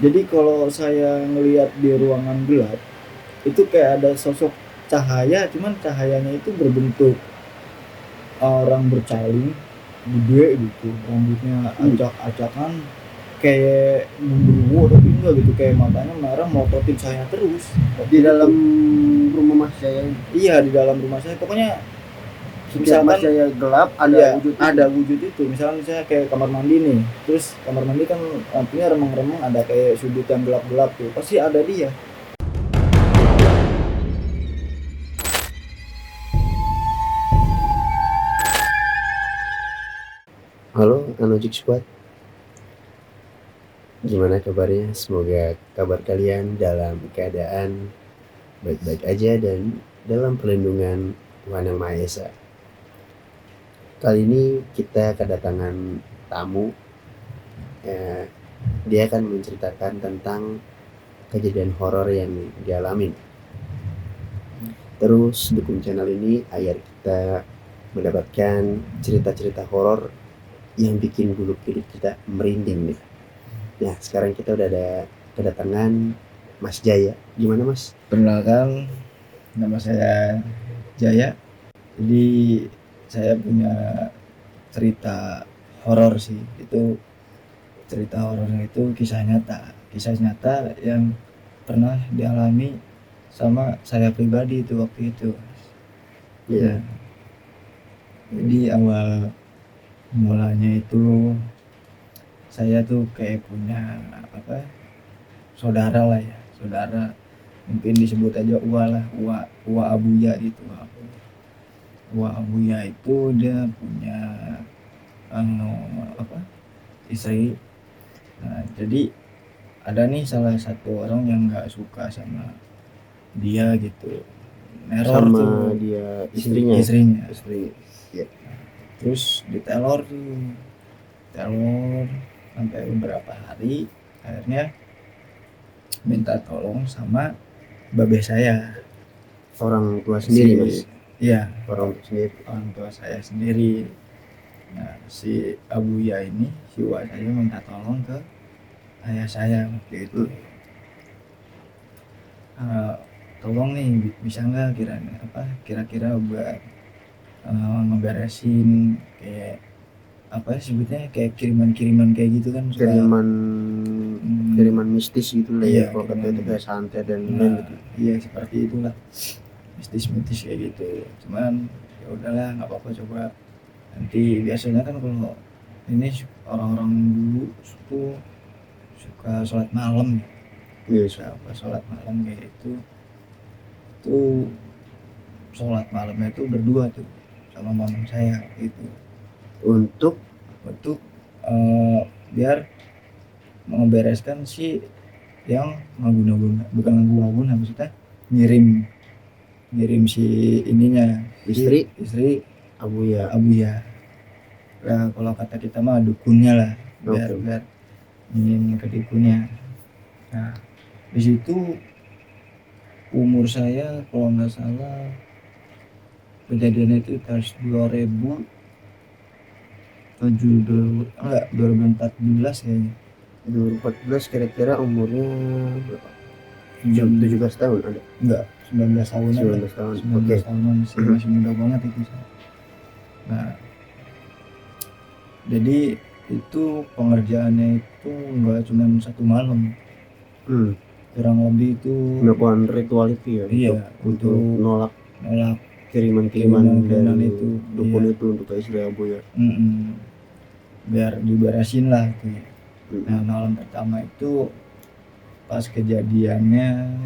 Jadi kalau saya ngelihat di ruangan gelap itu kayak ada sosok cahaya, cuman cahayanya itu berbentuk orang bercaling gede gitu, rambutnya acak-acakan kayak genderuwo, tapi enggak gitu, kayak matanya merah melototin saya terus Di dalam rumah Mas Jaya ini? Iya, di dalam rumah saya. Pokoknya Setiap Mas Jaya gelap ada iya, wujud itu? ada wujud itu. Misalnya saya kayak kamar mandi nih, terus kamar mandi kan lampunya remang-remang, ada kayak sudut yang gelap-gelap tuh, pasti ada dia. Halo Anojik Squad, gimana kabarnya? Semoga kabar kalian dalam keadaan baik-baik aja dan dalam perlindungan Tuhan Yang Maha Esa. Kali ini kita kedatangan tamu. Dia akan menceritakan tentang kejadian horor yang dialami. Terus dukung channel ini agar kita mendapatkan cerita-cerita horor yang bikin bulu kuduk kita merinding nih. Nah, sekarang kita udah ada kedatangan Mas Jaya. Gimana Mas? Perkenalkan, nama saya Jaya. Jadi saya punya cerita horor sih. Itu cerita horornya itu kisah nyata yang pernah dialami sama saya pribadi itu waktu itu. Iya. Nah, jadi awal mulanya itu saya tuh kayak punya saudara lah ya, saudara mungkin disebut aja Uwa lah, Uwa Abuya gitu. Uwa Abuya itu dia punya istri. Nah, jadi ada nih salah satu orang yang nggak suka sama dia gitu, neror Sama tuh dia istrinya. istri. Ya. Terus diteror sampai beberapa hari, akhirnya minta tolong sama babe saya, Orang tua sendiri Mas? Iya, Orang tua saya sendiri. Nah, si Abuya ini, si Uwa saya minta tolong ke ayah saya waktu itu. Tolong nih, bisa nggak kira-kira buat ngeberesin kayak sebutnya kayak kiriman kayak gitu kan, kiriman mistis gitu lah ya, kalau kata itu kayak santet dan lain gitu. Iya, seperti itulah, mistis kayak gitu. Cuman ya udahlah, nggak apa-apa, coba nanti. Biasanya kan kalau ini orang-orang dulu suka sholat malam ya. Iya, Sholat malam kayak itu tuh, sholat malamnya itu berdua tuh sama mamang saya gitu, untuk biar membereskan si yang bukan ngaguna, maksudnya ngirim si ininya, istri Abuya. Nah, kalau kata kita mah dukunnya lah, biar ngirim ke dukunnya. Nah, di situ umur saya kalau nggak salah kejadiannya itu tahun 2014 kayaknya. 2014 kira-kira umurnya berapa? 17 tahun ada? Enggak, 19 tahun. 19 tahun. 19 tahunan, masih muda banget itu saya. Nah, jadi itu pengerjaannya itu enggak cuma satu malam. Kurang lebih itu melakukan ritual itu ya. Iya, untuk nolak kiriman dari itu dukun itu untuk istri Abu ya. Biar diberesin lah tuh. Nah, malam pertama itu pas kejadiannya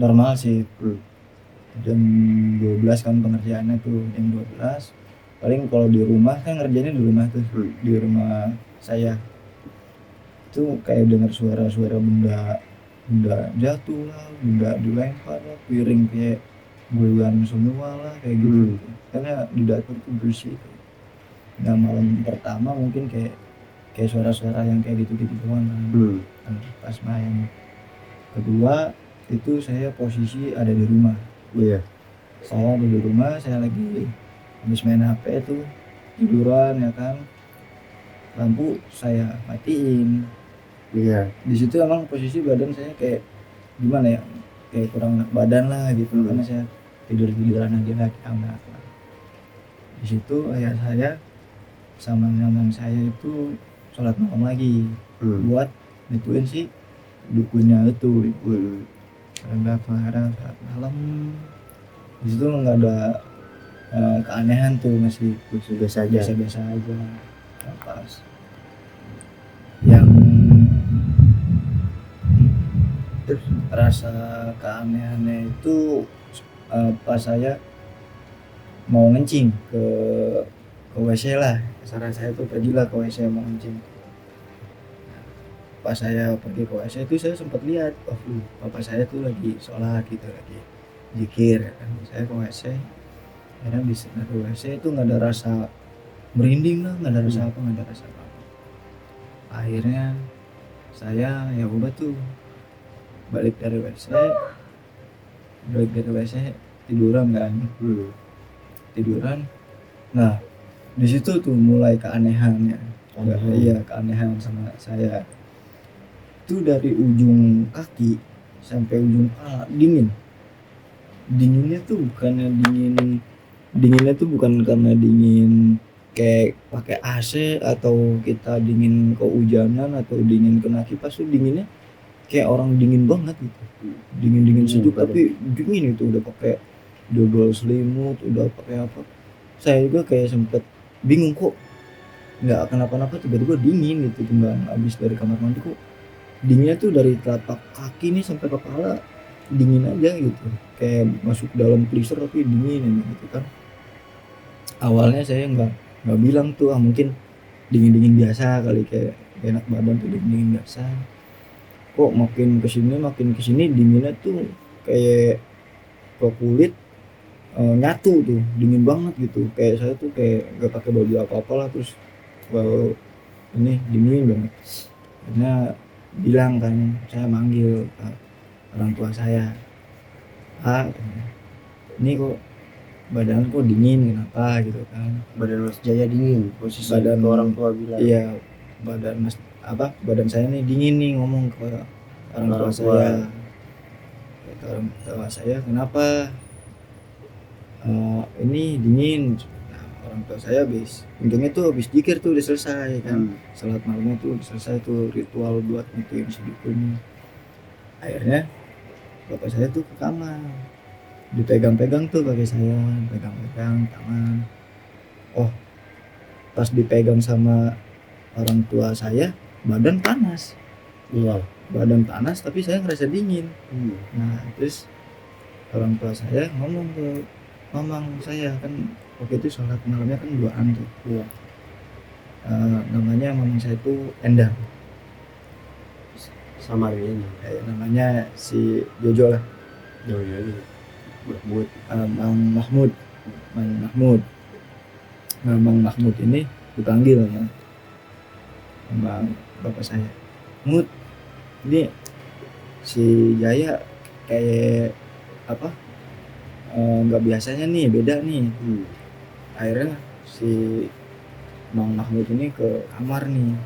normal sih. Jam 12 kan pengerjaannya tuh, jam 12. Paling kalau di rumah kan ngerjainnya di rumah tuh, di rumah saya. Itu kayak dengar suara-suara benda jatuh lah, benda dilempar lah, piring kayak guyuran semua lah kayak gitu. Karena di dapur tuh bersih. Nah, malam pertama mungkin kayak suara-suara yang kayak gitu-gitu doang. Pas main kedua itu saya posisi ada di rumah. Iya. Saya ada di rumah, saya lagi habis main HP tuh, tiduran ya kan. Lampu saya matiin. Iya. Di situ emang posisi badan saya kayak gimana ya, kayak kurang enak badan lah gitu, karena saya tiduran aja di kamar. Di situ ayah saya sama nenek saya itu sholat malam lagi buat nituin si dukunnya itu. Kadang saat malam di situ nggak ada keanehan tuh, masih Biasa aja. biasa aja. Nah, pas yang rasa keanehannya itu pas saya mau ngencing ke WC lah, saran saya tuh pergilah ke WC mau ngencing. Pas saya pergi ke WC itu saya sempat lihat, oh bapak saya tuh lagi sholat gitu, lagi zikir ya kan. Saya ke WC, akhirnya di WC itu nggak ada rasa merinding lah, nggak ada rasa apa, nggak ada rasa apa. Akhirnya saya ya udah tuh balik dari WC tiduran kan, tiduran. Nah di situ tuh mulai keanehannya. Iya, keanehan sama saya itu dari ujung kaki sampai ujung kepala dinginnya tuh bukan karena dingin kayak pakai AC atau kita dingin kehujanan atau dingin kena kipas, tuh dinginnya kayak orang dingin banget gitu, dingin sejuk tapi dingin itu, udah pakai double selimut, udah pakai apa. Saya juga kayak sempet bingung kok nggak kenapa-napa tiba-tiba dingin gitu. Cuman abis dari kamar mandi kok dinginnya tuh dari telapak kaki nih sampai kepala dingin aja gitu, kayak masuk dalam freezer tapi dingin gitu kan. Awalnya saya nggak bilang tuh, mungkin dingin biasa kali, kayak enak badan tuh dingin biasa. Kok makin kesini dinginnya tuh kayak ke kulit nyatu tuh, dingin banget gitu. Kayak saya tuh kayak nggak pakai baju apa-apa lah, terus wow, ini dingin banget. Karena bilang kan, saya manggil orang tua saya, Pak, ini kok badan kok dingin, kenapa gitu kan. Badan Mas Jaya dingin, posisi Badan orang tua bilang. Iya, badan saya nih dingin nih, ngomong ke orang tua saya. Kata orang tua saya, kenapa ini dingin. Nah, orang tua saya untungnya tuh habis zikir tuh udah selesai kan, salat malamnya tuh udah selesai tuh, ritual buat ngituin si dukun. Akhirnya bapak saya tuh ke kamar, dipegang-pegang tuh kaki saya, pegang-pegang tangan. Oh, pas dipegang sama orang tua saya, badan panas. Iya. Badan panas tapi saya ngerasa dingin. Nah terus orang tua saya ngomong ke mamang saya, kan waktu itu sholat malamnya kan duaan tuh. Iya. Namanya mamang saya itu Endang, Samarinnya. namanya si Jojo lah. Mahmud. Mang Mahmud ini dipanggil ya sama bapak saya, Mut, ini si Jaya kayak apa, nggak biasanya nih, beda nih. Akhirnya si Mang Mahmud ini ke kamar nih,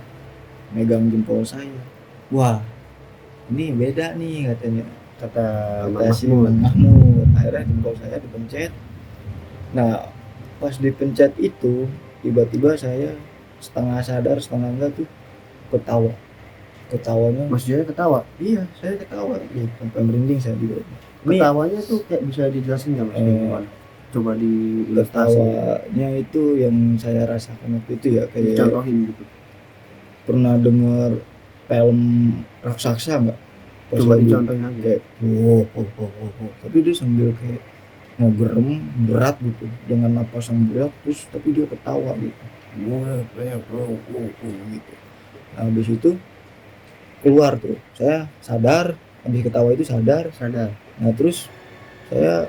megang jempol saya. Wah, ini beda nih katanya, kata si Mang Mahmud. Akhirnya jempol saya dipencet. Nah pas dipencet itu tiba-tiba saya setengah sadar setengah enggak tuh ketawanya. Mas Jaya ketawa? Iya, saya ketawa gitu, sampai merinding saya juga. Ketawanya tuh kayak bisa dijelasin nggak Mas? Gimana? Coba Ketawanya itu yang saya rasakan waktu itu ya, kayak contohin gitu. Pernah dengar film raksasa nggak? Coba dicontohin aja. Kayak tapi dia sambil kayak ngegerem berat gitu, dengan napas yang berat, terus tapi dia ketawa gitu. Gitu. Nah, habis itu keluar tuh, saya sadar, habis ketawa itu sadar. Nah terus saya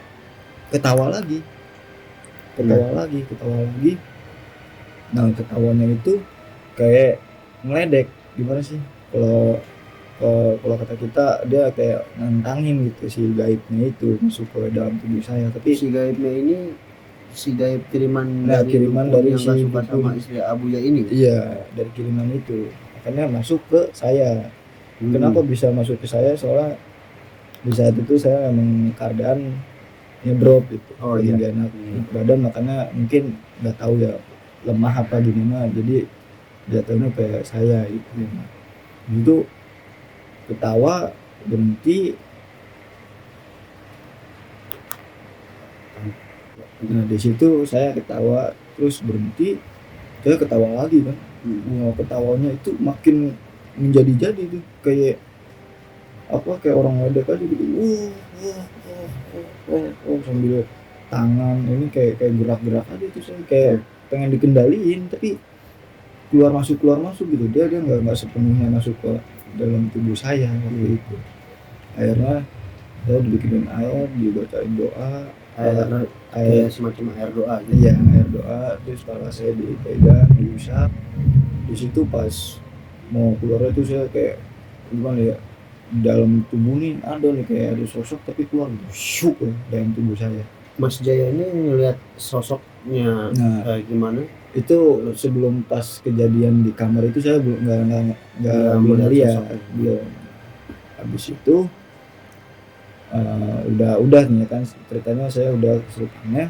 ketawa lagi. Nah ketawanya itu kayak ngeledek, gimana sih kalau kata kita, dia kayak nantangin gitu si gaibnya itu masuk ke dalam tubuh saya. Tapi si gaibnya ini kiriman dari si suka sama istri Abuya ini. Iya, dari kiriman itu makanya masuk ke saya. Kenapa bisa masuk ke saya, soalnya di saat itu saya memang keadaan drop gitu, Oh, lagi iya. nggak enak badan, makanya mungkin nggak tahu ya lemah apa gimana, jadi jatuhnya kayak saya gitu. Nah, itu ketawa berhenti. Nah di situ saya ketawa terus berhenti, saya ketawa lagi kan. Wah, ketawanya itu makin menjadi-jadi tuh, kayak kayak orang ngedek aja gitu. Sambil tangan ini kayak gerak-gerak aja tuh, saya kayak pengen dikendaliin tapi keluar masuk gitu. Dia nggak sepenuhnya masuk ke dalam tubuh saya waktu itu. Akhirnya saya dibikinin air, dibacain doa, Air kayak semacam air doa gitu. iya air doa, terus kepala saya dipegang, diusap. Di situ pas mau keluar itu saya kayak gimana ya, dalam tubuh nih ada nih kayak ada sosok tapi keluar syuk ya dalam tubuh saya. Mas Jaya ini ngelihat sosoknya Nah gimana? itu sebelum pas kejadian di kamar itu saya belum Belum belum melihat lihat, sosoknya. belum. Habis itu udah nih kan ceritanya, saya udah kesurupannya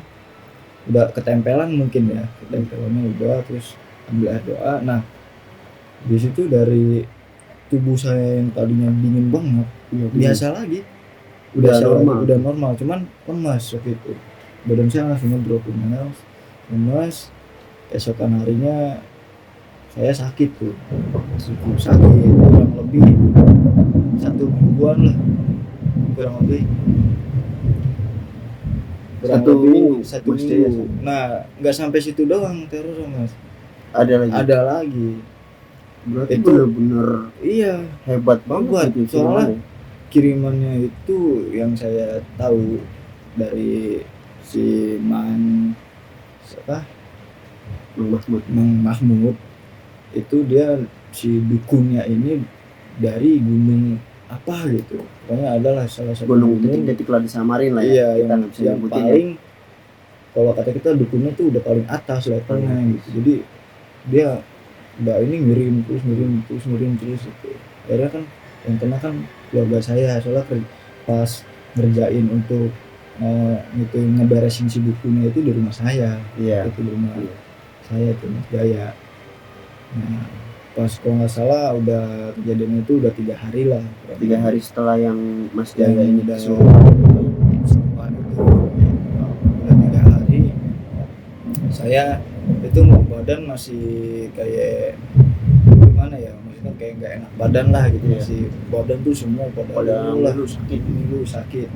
udah ketempelan mungkin ya, ketempelannya udah, terus ambil air doa. Nah di situ dari tubuh saya yang tadinya dingin banget biasa lagi, Udah normal. udah normal, cuman lemas waktu itu, badan saya langsung ngedrop, lemas. Esokan harinya saya sakit tuh, sakit kurang lebih 1 mingguan lah, kurang lebih Satu minggu, satu Mas Jaya. minggu. Nah nggak sampai situ doang terus Mas, Ada lagi. Berarti Itu- benar-benar iya hebat banget Hebat, itu soalnya kirimannya. kirimannya itu yang saya tahu dari si Mang Mahmud itu, dia si dukunnya ini dari gunung apa gitu, pokoknya adalah salah satu Gunung titik-titik lah disamarin lah ya. iya Kita yang nggak bisa nyebutin ya. paling, kalau kata kita dukunnya tuh udah paling atas levelnya gitu. Jadi dia udah ini miring terus gitu. Akhirnya kan yang kena kan keluarga saya, soalnya pas ngerjain untuk itu ngeberesin si bukunya itu di rumah saya. Iya. Itu di rumah saya tuh Mas Jaya. Nah pas kalau nggak salah udah kejadian itu udah 3 hari lah. 3 hari setelah yang Mas Yang Jaya ini udah kesurupan. itu udah 3 hari saya itu badan masih kayak gimana ya, maksudnya kayak nggak enak badan lah gitu. Iya. Masih badan tuh semua pada Ngeluh, sakit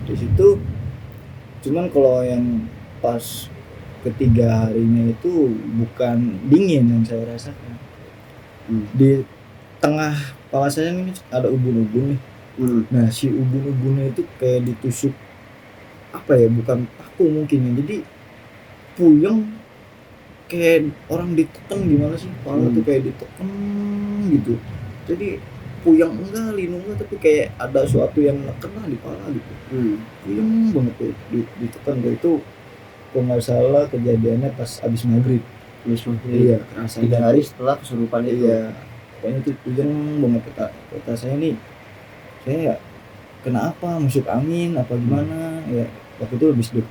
di situ. Cuman kalau yang pas ketiga harinya itu bukan dingin yang saya rasakan. Di tengah kepala saya ini ada ubun-ubun nih. Nah si ubun-ubunnya itu kayak ditusuk apa ya, bukan paku mungkin ya, jadi puyeng kayak orang ditekan gimana sih, kepala tuh kayak ditekan gitu. Jadi puyeng enggak, linu enggak, tapi kayak ada sesuatu yang neken lah di kepala gitu. Puyeng banget tuh ditekan. Kayak itu kalau nggak salah kejadiannya pas abis maghrib. Iya, kerasa 3 hari setelah kesurupan itu. Iya, pokoknya itu puyeng banget. Kata saya nih, saya kena apa, masuk angin apa gimana ya. Waktu itu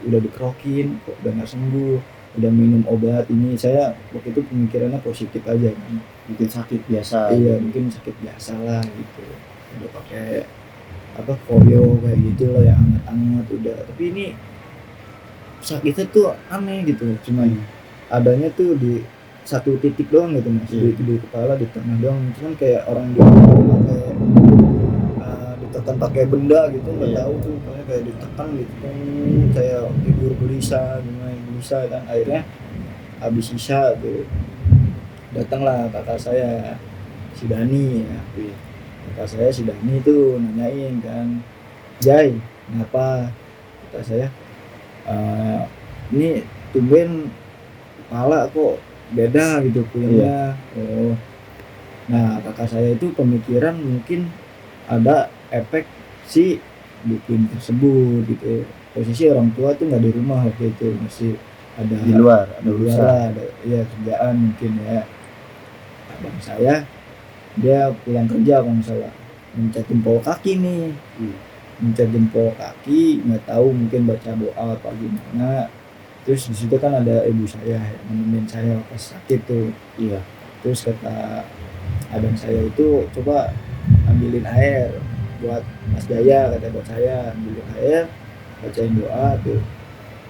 udah dikerokin kok udah nggak sembuh, udah minum obat ini. Saya waktu itu pemikirannya positif aja kan, Mungkin sakit biasa. iya mungkin sakit biasa lah gitu, udah pakai koyo kayak gitu lah yang hangat-hangat udah. Tapi ini sakitnya tuh aneh gitu, cuman adanya tuh di satu titik doang gitu Mas. Di kepala, di tengah doang, cuman kayak orang ditekan pakai benda gitu, nggak tahu tuh, kayak ditekan gitu. Saya tidur gelisah kan. Akhirnya habis isya tuh datanglah kakak saya si Dani ya. Kakak saya si Dani tuh nanyain kan, Jai kenapa, kata saya ini tumben kepala kok beda gitu puyengnya. Oh, nah kakak saya itu pemikiran mungkin ada efek si dukun tersebut gitu. Posisi orang tua tuh nggak di rumah waktu itu, masih ada Di luar, ada urusan. ada kerjaan mungkin ya. Abang saya dia pulang kerja kalau nggak salah, mencet jempol kaki nih, mencet jempol kaki, nggak tahu mungkin baca doa apa gimana. Terus di situ kan ada ibu saya yang nemenin saya pas sakit tuh. Iya. Terus kata abang saya itu, coba ambilin air buat Mas Jaya, kata buat saya, ambilin air, bacain doa tuh.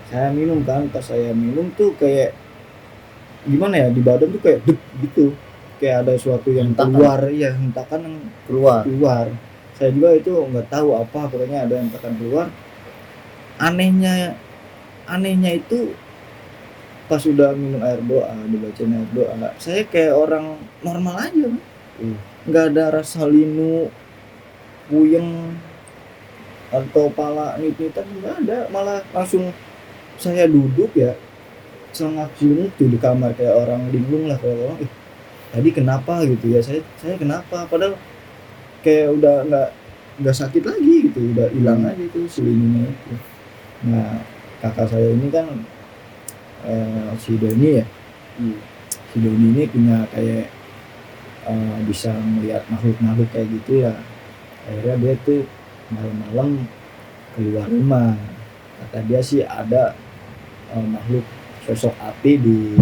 Saya minum kan, pas saya minum tuh kayak gimana ya, di badan tuh kayak dek gitu, kayak ada sesuatu yang Hentakan. keluar, ya hentakan yang keluar. Saya juga itu nggak tahu apa, pokoknya ada hentakan keluar. Anehnya itu pas udah minum air doa, dibacain air doa, saya kayak orang normal aja, nggak ada rasa linu, puyeng atau pala nit-nitan, nggak ada, malah langsung saya duduk ya sangat sunyi tuh di kamar kayak orang linglung lah, kayak orang tadi kenapa gitu ya, saya kenapa, padahal kayak udah nggak sakit lagi gitu, udah hilang aja itu selinginnya itu. Nah kakak saya ini kan si Doni ya, si Doni ini punya kayak bisa melihat makhluk kayak gitu ya. Akhirnya dia tuh malam-malam keluar rumah, kata dia sih ada makhluk sosok api di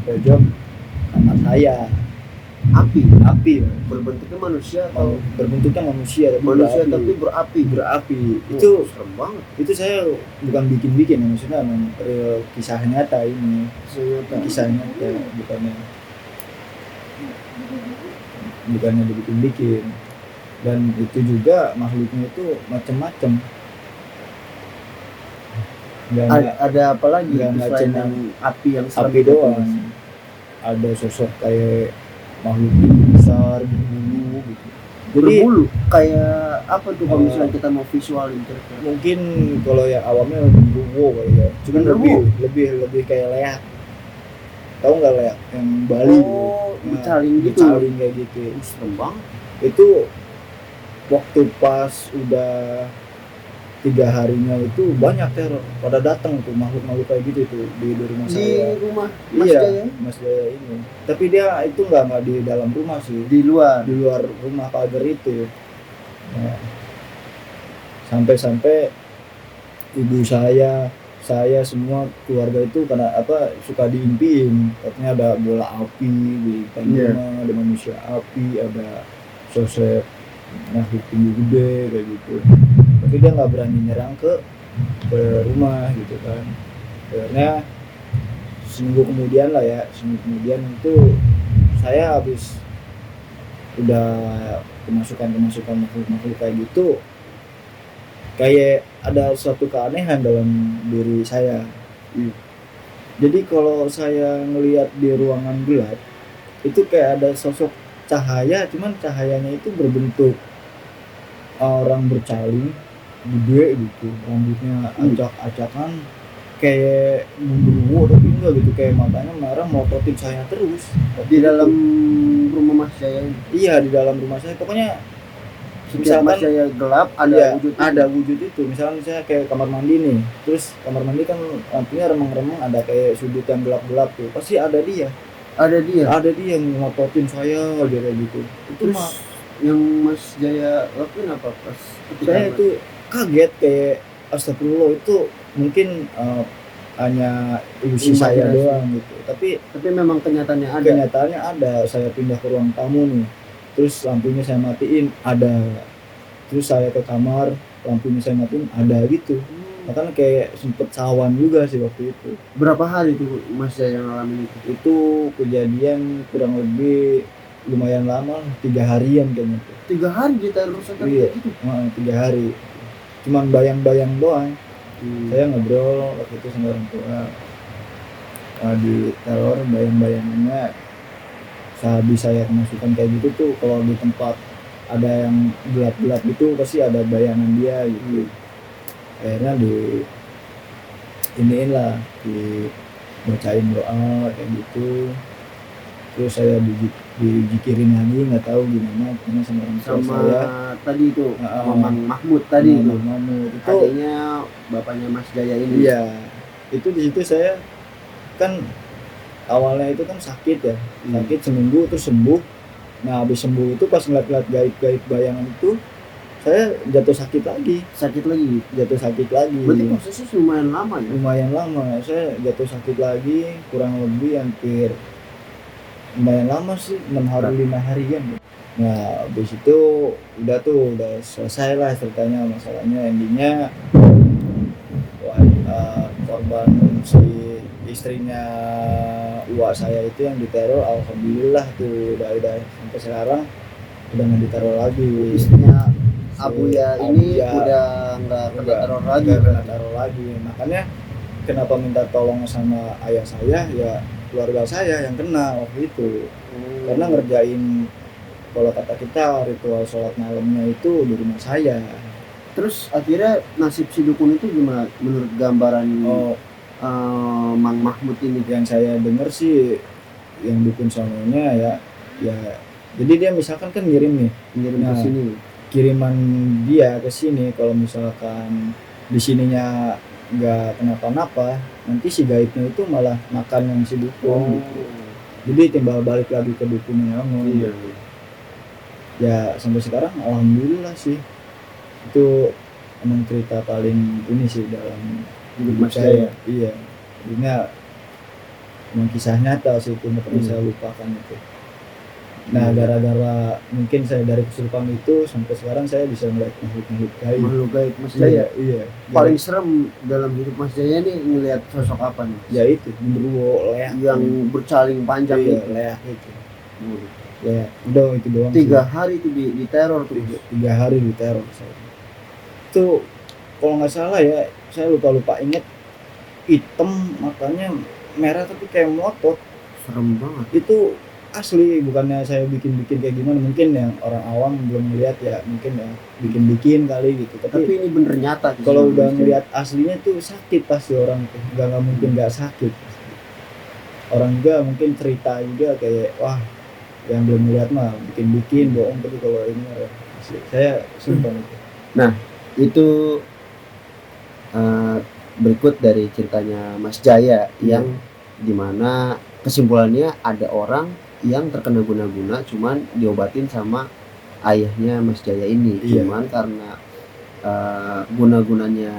pojok kamar saya. Api Berbentuknya manusia atau manusia tapi berapi. Itu serem banget. Itu saya bukan bikin maksudnya memang real kisah nyata ini, kisah nyata, bukannya dibikin. Dan itu juga makhluknya itu macam-macam. Ada apa lagi nggak selain cuma yang api yang serem api itu? doang, ada sosok kayak makhluk besar berbulu gitu. Jadi Berbulu kayak apa tuh kalau misalnya kita mau visualin kira-kira? mungkin kalau yang awamnya genderuwo kali ya, cuman Genderuwo? lebih kayak leak. Tahu nggak leak yang Bali? Becaling gitu. Becaling kayak gitu. Serem banget. Itu waktu pas udah 3 harinya itu banyak teror pada datang tuh makhluk kayak gitu tuh di rumah saya. Di rumah Mas Iya, Jaya? Mas Jaya ini. Tapi dia itu nggak di dalam rumah sih, Di luar. di luar rumah pagar itu. Nah, sampai ibu saya semua keluarga itu karena apa suka diimpiin, katanya ada bola api di rumah, ada manusia api, ada sosok makhluk tinggi gede kayak gitu. Tapi dia nggak berani nyerang ke rumah gitu kan. Akhirnya seminggu kemudian itu saya habis udah kemasukan makhluk kayak gitu, kayak ada suatu keanehan dalam diri saya. Jadi kalau saya ngelihat di ruangan gelap itu kayak ada sosok cahaya, cuman cahayanya itu berbentuk orang bercaling gede gitu, rambutnya acak-acakan kayak genderuwo, tapi enggak gitu, kayak matanya merah mototin saya terus di dalam rumah Mas Jaya ini. Iya, di dalam rumah saya. Pokoknya Setiap Mas Jaya gelap ada wujud itu. Misalnya saya kayak kamar mandi nih, terus kamar mandi kan lampunya remang-remang, ada kayak sudut yang gelap-gelap tuh, pasti ada dia yang ngototin saya aja kayak gitu. Itu terus mah yang Mas Jaya lakuin apa pas saya itu kaget, kayak astagfirullah, itu mungkin hanya ilusi saya doang gitu. Tapi memang kenyataannya ada. Saya pindah ke ruang tamu nih, terus lampunya saya matiin, ada. Terus saya ke kamar, lampunya saya matiin, ada gitu. Makanya kayak sempet sawan juga sih waktu itu. Berapa hari tuh Mas Jaya ngalamin itu? Itu kejadian kurang lebih lumayan lama, 3 harian kayaknya tuh. 3 hari ditaruh rusakan gitu? 3 hari. Cuman bayang-bayang doang. Saya ngobrol waktu itu sama orang tua, di teror bayang-bayangannya. Sehabis saya kemasukan kayak gitu tuh, kalau di tempat ada yang gelap-gelap gitu pasti ada bayangan dia gitu. Akhirnya dibacain doa kayak gitu. Terus saya dijikirin lagi, nggak tahu gimana, karena sama orang tua saya tadi itu Mamang Mahmud tadi itu. Mahmud itu adanya bapaknya Mas Jaya ini. Iya, itu di situ saya kan awalnya itu kan sakit ya, sakit seminggu terus sembuh. Nah habis sembuh itu pas ngeliat-ngeliat gaib-gaib bayangan itu saya jatuh sakit lagi. Jatuh sakit lagi. Berarti prosesnya lumayan lama ya? Lumayan lama, saya jatuh sakit lagi kurang lebih hampir lumayan lama sih, 6 hari 5 harian. Nah habis itu udah selesai lah ceritanya, masalahnya endingnya korban si istrinya uak saya itu yang diteror, alhamdulillah tuh udah sampai sekarang udah nggak diteror lagi. Istrinya Abuya ini Abuya udah nggak kena teror lagi. Nggak kena teror lagi. Makanya kenapa minta tolong sama ayah saya, ya keluarga saya yang kena waktu itu. Karena ngerjain, kalau kata kita, ritual sholat malamnya itu di rumah saya. Terus akhirnya nasib si dukun itu gimana menurut gambaran Mang Mahmud ini? Yang saya dengar sih yang dukun sononya ya jadi dia misalkan kan ngirim ke sini, kiriman dia ke sini, kalau misalkan di sininya nggak kenapa-napa, nanti si gaibnya itu malah makan yang si dukun gitu. Jadi timbal balik lagi ke dukunnya Iya. Ya sampai sekarang alhamdulillah sih, itu emang cerita paling ini sih dalam hidup Mas saya. Iya, ini emang kisah nyata sih, itu nggak pernah saya lupakan itu. Nah gara-gara mungkin saya dari kesurupan itu sampai sekarang saya bisa melihat makhluk gaib Mas Jaya. Iya. Paling serem dalam hidup Mas Jaya nih ngelihat sosok apa nih? Ya itu genderuwo leak Yang bercaling panjang iya, itu. leak itu. Ya udah itu doang. 3 hari itu di teror tuh. 3 hari di teror saya. Itu kalau nggak salah ya, saya lupa inget, hitam matanya merah tapi kayak melotot. Serem banget. Itu asli, bukannya saya bikin kayak gimana, mungkin yang orang awam belum melihat ya, mungkin ya bikin kali gitu, Tapi ini bener nyata. kalau udah ngelihat aslinya tuh sakit pasti orang tuh, nggak mungkin nggak sakit. Orang juga mungkin cerita juga kayak wah yang belum melihat mah bikin bohong, tapi kalau ini asli saya sumpah itu. Nah itu berikut dari ceritanya Mas Jaya yang dimana kesimpulannya ada orang yang terkena guna-guna cuman diobatin sama ayahnya Mas Jaya ini. Cuman karena guna-gunanya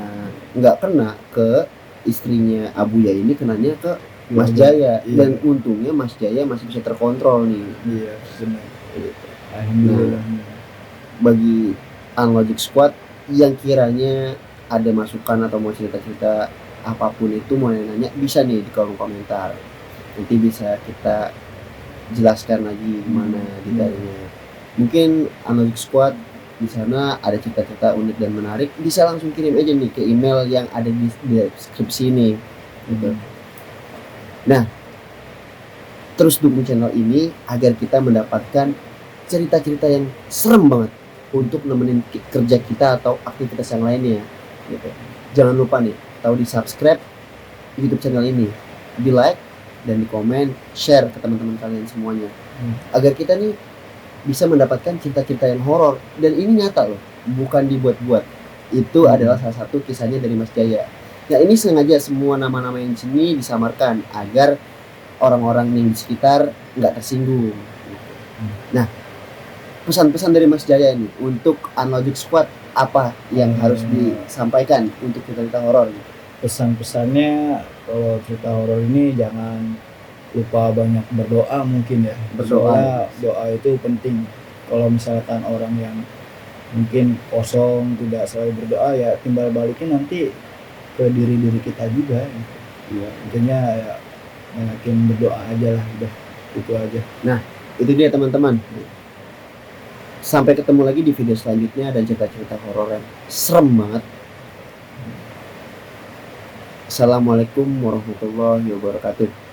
nggak kena ke istrinya Abuya ini, kenanya ke Mas Jaya. Dan untungnya Mas Jaya masih bisa terkontrol nih. Iya benar. Alhamdulillah. Bagi Unlogic Squad yang kiranya ada masukan atau mau cerita-cerita apapun itu, mau nanya, bisa nih di kolom komentar, nanti bisa kita jelaskan lagi gimana detailnya. Mungkin Unlogic Squad di sana ada cerita-cerita unik dan menarik, bisa langsung kirim aja nih ke email yang ada di deskripsi ini gitu. Nah terus dukung channel ini agar kita mendapatkan cerita-cerita yang serem banget untuk nemenin kerja kita atau aktivitas yang lainnya gitu. Jangan lupa nih, tahu di subscribe YouTube channel ini, di like dan di komen, share ke teman-teman kalian semuanya, agar kita nih bisa mendapatkan cerita-cerita yang horor. Dan ini nyata loh, bukan dibuat-buat. Itu adalah salah satu kisahnya dari Mas Jaya. Nah ini sengaja semua nama-nama yang di sini disamarkan agar orang-orang yang di sekitar nggak tersinggung. Nah pesan-pesan dari Mas Jaya ini untuk Unlogic Squad apa yang harus disampaikan untuk cerita-cerita horor? Pesan-pesannya kalau cerita horor ini jangan lupa banyak berdoa mungkin ya. Doa itu penting. Kalau misalkan orang yang mungkin kosong tidak selalu berdoa, ya timbal baliknya nanti ke diri kita juga gitu. Ya intinya ya makin berdoa aja lah, udah itu aja. Nah itu dia teman-teman, sampai ketemu lagi di video selanjutnya dan cerita-cerita horor yang serem banget. Assalamualaikum warahmatullahi wabarakatuh.